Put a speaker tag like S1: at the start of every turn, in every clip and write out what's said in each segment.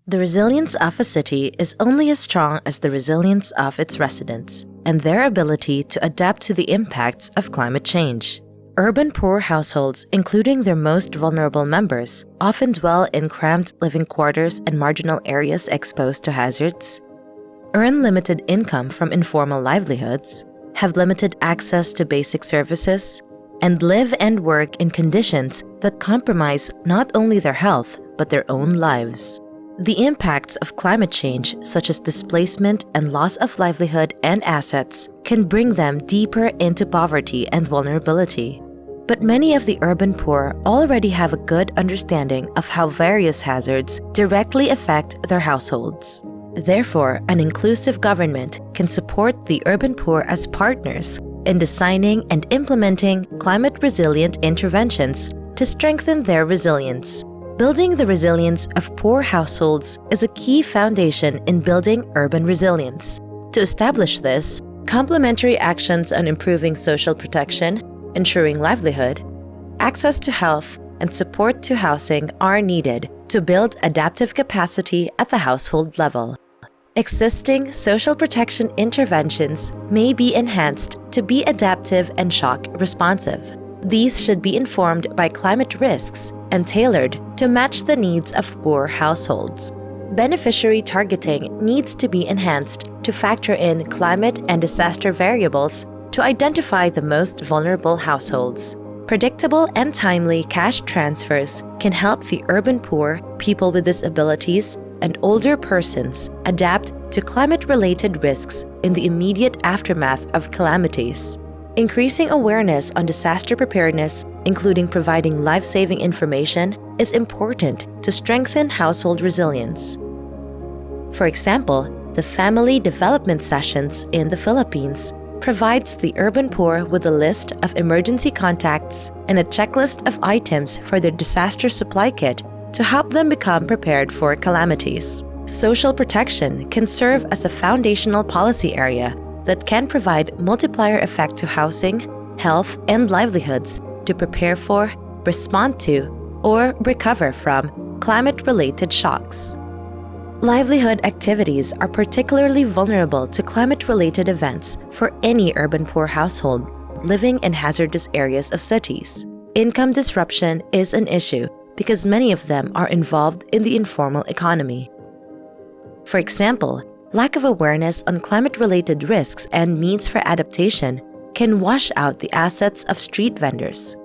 S1: The resilience of a city is only as strong as the resilience of its residents and their ability to adapt to the impacts of climate change. Urban poor households, including their most vulnerable members, often dwell in cramped living quarters and marginal areas exposed to hazards, earn limited income from informal livelihoods, have limited access to basic services, and live and work in conditions that compromise not only their health but their own lives. The impacts of climate change, such as displacement and loss of livelihood and assets, can bring them deeper into poverty and vulnerability. But many of the urban poor already have a good understanding of how various hazards directly affect their households. Therefore, an inclusive government can support the urban poor as partners in designing and implementing climate-resilient interventions to strengthen their resilience. Building the resilience of poor households is a key foundation in building urban resilience. To establish this, complementary actions on improving social protection, ensuring livelihood, access to health, and support to housing are needed to build adaptive capacity at the household level. Existing social protection interventions may be enhanced to be adaptive and shock responsive. These should be informed by climate risks and tailored to match the needs of poor households. Beneficiary targeting needs to be enhanced to factor in climate and disaster variables to identify the most vulnerable households. Predictable and timely cash transfers can help the urban poor, people with disabilities, and older persons adapt to climate-related risks in the immediate aftermath of calamities. Increasing awareness on disaster preparedness, including providing life-saving information, is important to strengthen household resilience. For example, the Family Development Sessions in the Philippines provides the urban poor with a list of emergency contacts and a checklist of items for their disaster supply kit to help them become prepared for calamities. Social protection can serve as a foundational policy area that can provide multiplier effect to housing, health, and livelihoods to prepare for, respond to, or recover from climate-related shocks. Livelihood activities are particularly vulnerable to climate-related events for any urban poor household living in hazardous areas of cities. Income disruption is an issue because many of them are involved in the informal economy. For example, lack of awareness on climate-related risks and means for adaptation can wash out the assets of street vendors.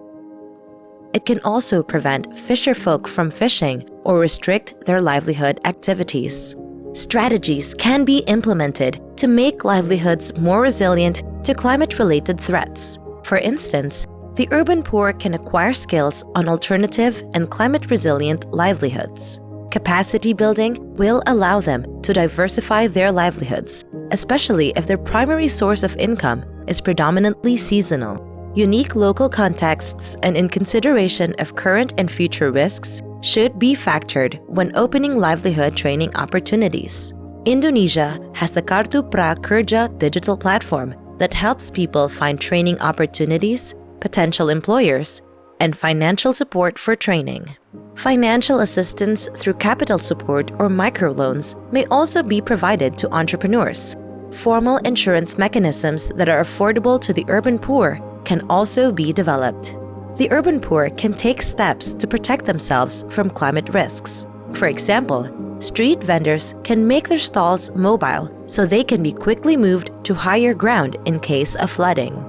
S1: It can also prevent fisherfolk from fishing or restrict their livelihood activities. Strategies can be implemented to make livelihoods more resilient to climate-related threats. For instance, the urban poor can acquire skills on alternative and climate-resilient livelihoods. Capacity building will allow them to diversify their livelihoods, especially if their primary source of income is predominantly seasonal. Unique local contexts and in consideration of current and future risks should be factored when opening livelihood training opportunities. Indonesia has the Kartu Prakerja digital platform that helps people find training opportunities, potential employers, and financial support for training. Financial assistance through capital support or microloans may also be provided to entrepreneurs. Formal insurance mechanisms that are affordable to the urban poor can also be developed. The urban poor can take steps to protect themselves from climate risks. For example, street vendors can make their stalls mobile so they can be quickly moved to higher ground in case of flooding.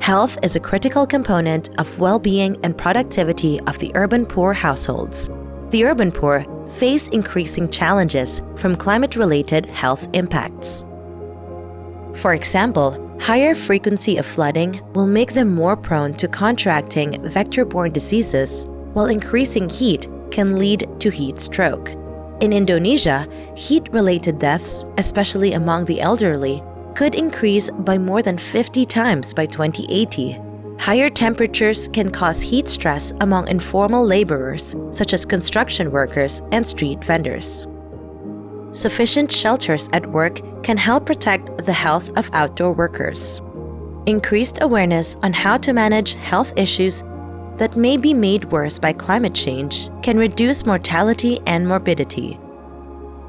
S1: Health is a critical component of well-being and productivity of the urban poor households. The urban poor face increasing challenges from climate-related health impacts. For example, higher frequency of flooding will make them more prone to contracting vector-borne diseases, while increasing heat can lead to heat stroke. In Indonesia, heat-related deaths, especially among the elderly, could increase by more than 50 times by 2080. Higher temperatures can cause heat stress among informal laborers, such as construction workers and street vendors. Sufficient shelters at work can help protect the health of outdoor workers. Increased awareness on how to manage health issues that may be made worse by climate change can reduce mortality and morbidity.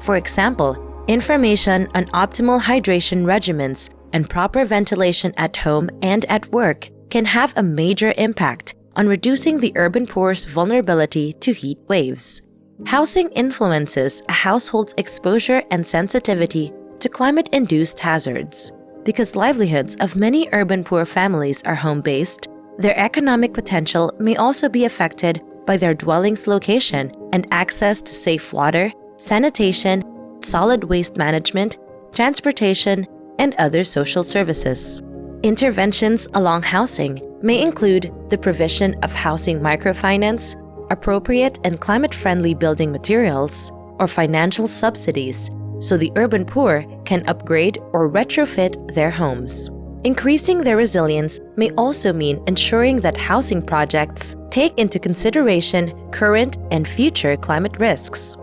S1: For example, information on optimal hydration regimens and proper ventilation at home and at work can have a major impact on reducing the urban poor's vulnerability to heat waves. Housing influences a household's exposure and sensitivity to climate-induced hazards. Because livelihoods of many urban poor families are home-based, their economic potential may also be affected by their dwelling's location and access to safe water, sanitation, solid waste management, transportation, and other social services. Interventions along housing may include the provision of housing microfinance, appropriate and climate-friendly building materials, or financial subsidies so the urban poor can upgrade or retrofit their homes. Increasing their resilience may also mean ensuring that housing projects take into consideration current and future climate risks.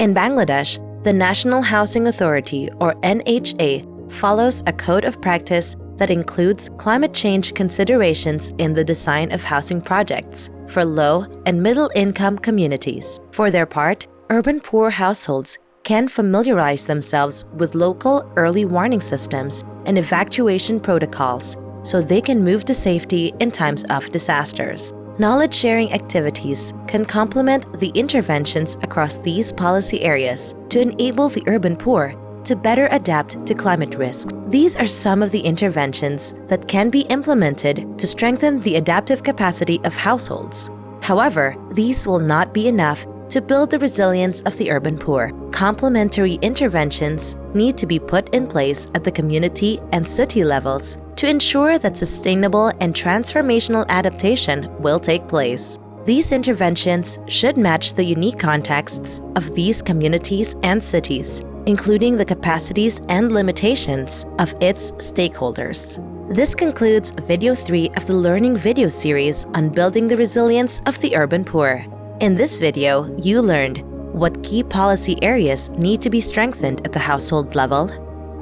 S1: In Bangladesh, the National Housing Authority, or NHA, follows a code of practice that includes climate change considerations in the design of housing projects for low and middle-income communities. For their part, urban poor households can familiarize themselves with local early warning systems and evacuation protocols so they can move to safety in times of disasters. Knowledge-sharing activities can complement the interventions across these policy areas to enable the urban poor to better adapt to climate risks. These are some of the interventions that can be implemented to strengthen the adaptive capacity of households. However, these will not be enough to build the resilience of the urban poor. Complementary interventions need to be put in place at the community and city levels to ensure that sustainable and transformational adaptation will take place. These interventions should match the unique contexts of these communities and cities, including the capacities and limitations of its stakeholders. This concludes video 3 of the Learning video series on building the resilience of the urban poor. In this video, you learned what key policy areas need to be strengthened at the household level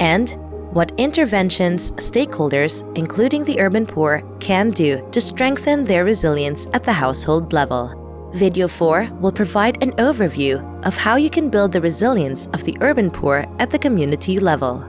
S1: and what interventions stakeholders, including the urban poor, can do to strengthen their resilience at the household level. Video 4 will provide an overview of how you can build the resilience of the urban poor at the community level.